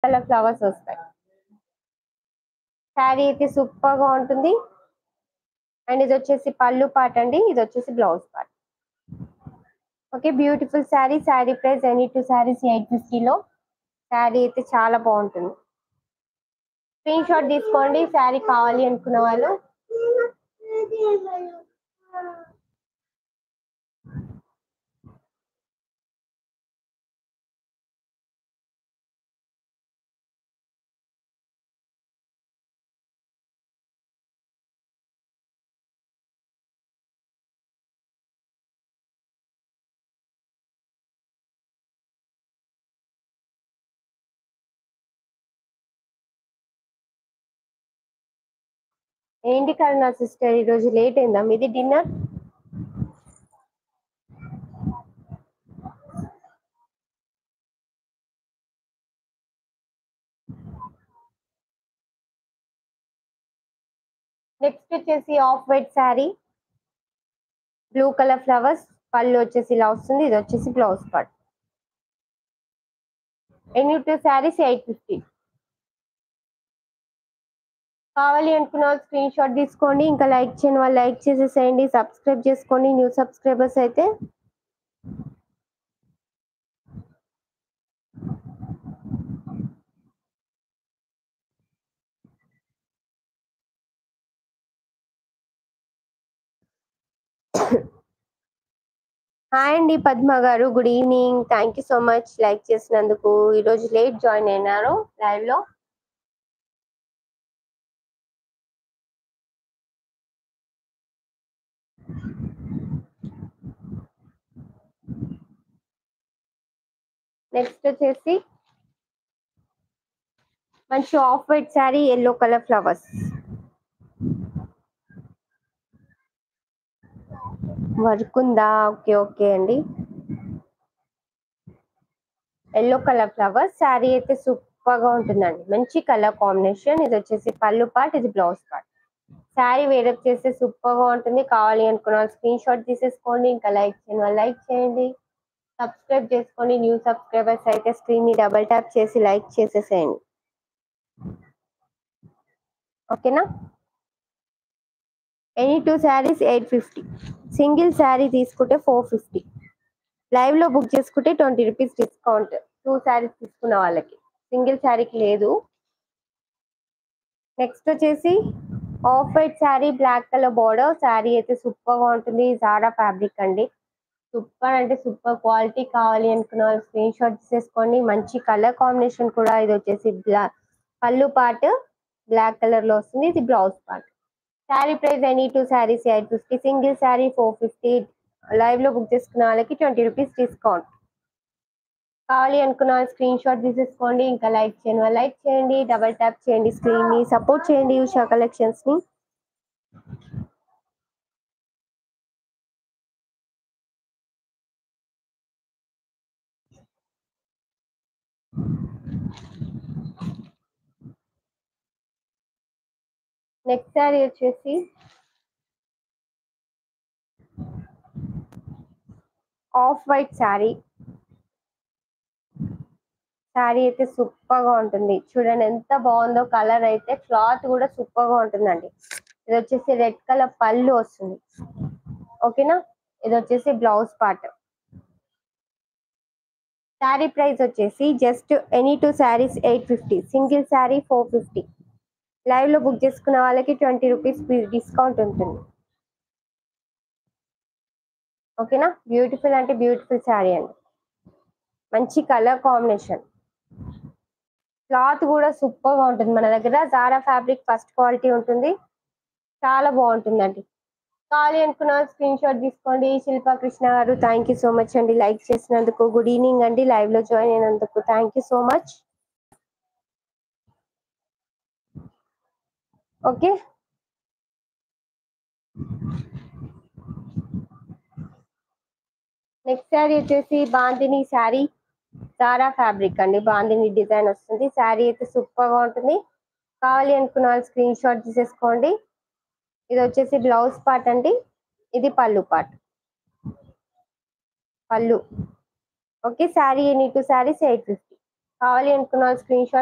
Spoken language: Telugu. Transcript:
కలర్ ఫ్లవర్స్ వస్తాయి. శారీ అయితే సూపర్ గా ఉంటుంది. అండ్ ఇది వచ్చేసి పళ్ళు పార్ట్ అండి, ఇది వచ్చేసి blouse part. Okay, beautiful sari. Sari price any two saris 850లో. శారీ అయితే చాలా బాగుంటుంది. స్క్రీన్ షాట్ తీసుకోండి శారీ కావాలి అనుకున్న వాళ్ళు. ఏంటి కరుణ సిస్టర్, ఈ రోజు లేట్ అయిందా మీది డిన్నర్? నెక్స్ట్ వచ్చేసి off white sari, blue colour flowers, పళ్ళు వచ్చేసి ఇలా వస్తుంది, ఇది వచ్చేసి blouse part. Any two saris 850. కావాలి అనుకున్న వాళ్ళు స్క్రీన్ షాట్ తీసుకోండి. ఇంకా లైక్ చేయని వాళ్ళు లైక్ చేసేసేయండి. సబ్స్క్రైబ్ చేసుకోండి న్యూ సబ్స్క్రైబర్స్ అయితే. హాయ్ అండి పద్మ గారు, good evening. Thank you so much like చేసినందుకు. ఈరోజు లేట్ జాయిన్ అయినారు లైవ్ లో. నెక్స్ట్ వచ్చేసి మంచి off white sari, yellow colour flowers. Work ఉందా? ఓకే ఓకే అండి. Yellow colour flowers. శారీ అయితే సూపర్ గా ఉంటుందండి, మంచి కలర్ కాంబినేషన్. ఇది వచ్చేసి పళ్ళు పార్ట్, ఇది బ్లౌజ్ పార్ట్. శారీ వేరప్ చేస్తే సూపర్ గా ఉంటుంది. కావాలి అనుకున్న వాళ్ళు స్క్రీన్ షాట్ తీసేసుకోండి. ఇంకా లైక్ చేయని వాళ్ళు లైక్ చేయండి. సబ్స్క్రైబ్ చేసుకోండి న్యూ సబ్స్క్రైబర్స్ అయితే. స్క్రీన్ ని డబల్ ట్యాప్ చేసి లైక్ చేసేసేయండి. ఓకేనా? Any two saris 850. Single sari తీసుకుంటే 450. లైవ్ లో బుక్ చేసుకుంటే 20 రూపీస్ డిస్కౌంట్. టూ శారీస్ తీసుకున్న వాళ్ళకి, సింగిల్ శారీకి లేదు. నెక్స్ట్ వచ్చేసి off white sari, black colour border. Sari అయితే సూపర్ గా ఉంటుంది. జారా ఫ్యాబ్రిక్ అండి, సూపర్ అంటే సూపర్ క్వాలిటీ. కావాలి అనుకున్న వాళ్ళు స్క్రీన్ షాట్ తీసేసుకోండి. మంచి కలర్ కాంబినేషన్ కూడా. ఇది వచ్చేసి పళ్ళు పార్ట్ బ్లాక్ కలర్ లో వస్తుంది, ఇది blouse part. Sari price any two saris 850. Single sari 450. Live లో బుక్ చేసుకున్న వాళ్ళకి 20 రూపీస్ డిస్కౌంట్. కావాలి అనుకున్న స్క్రీన్ షాట్ తీసేసుకోండి. ఇంకా లైక్ చేయని వాళ్ళు లైక్ చేయండి. డబల్ ట్యాప్ చేయండి స్క్రీన్ ని. సపోర్ట్ చేయండి ఉషా కలెక్షన్స్ ని. నెక్స్ట్ శారీ వచ్చేసి ఆఫ్ వైట్ శారీ. శారీ అయితే సూపర్ గా ఉంటుంది. చూడండి ఎంత బాగుందో. కలర్ అయితే క్లాత్ కూడా సూపర్ గా ఉంటుందండి. ఇది వచ్చేసి రెడ్ కలర్ పళ్ళు వస్తుంది. ఓకేనా? ఇది వచ్చేసి బ్లౌజ్ పార్ట్. శారీ ప్రైస్ వచ్చేసి just any two saris 850. Single sari 450. Live లో బుక్ చేసుకున్న వాళ్ళకి 20 రూపీస్ డిస్కౌంట్ ఉంటుంది. ఓకేనా? బ్యూటిఫుల్ అంటే బ్యూటిఫుల్ శారీ అండి, మంచి కలర్ కాంబినేషన్. క్లాత్ కూడా సూపర్ గా ఉంటుంది. మన దగ్గర జారా ఫ్యాబ్రిక్ ఫస్ట్ క్వాలిటీ ఉంటుంది, చాలా బాగుంటుందండి. కావాలి అనుకున్న స్క్రీన్ షాట్ తీసుకోండి. శిల్పా కృష్ణ గారు, థ్యాంక్ యూ సో మచ్ అండి లైక్ చేసినందుకు. గుడ్ ఈవినింగ్ అండి, లైవ్ లో జాయిన్ అయినందుకు thank you so much. Okay, next sari వచ్చేసి బాందిని శారీ, జారా ఫ్యాబ్రిక్ అండి, బాందిని డిజైన్ వస్తుంది. శారీ అయితే సూపర్ గా ఉంటుంది. కావాలి అనుకున్న వాళ్ళు స్క్రీన్ షాట్ తీసేసుకోండి. ఇది వచ్చేసి బ్లౌజ్ పార్ట్ అండి, ఇది పళ్ళు పార్ట్. పళ్ళు. Okay, sari any two saris 850. కావాలి అనుకున్న వాళ్ళు స్క్రీన్ షాట్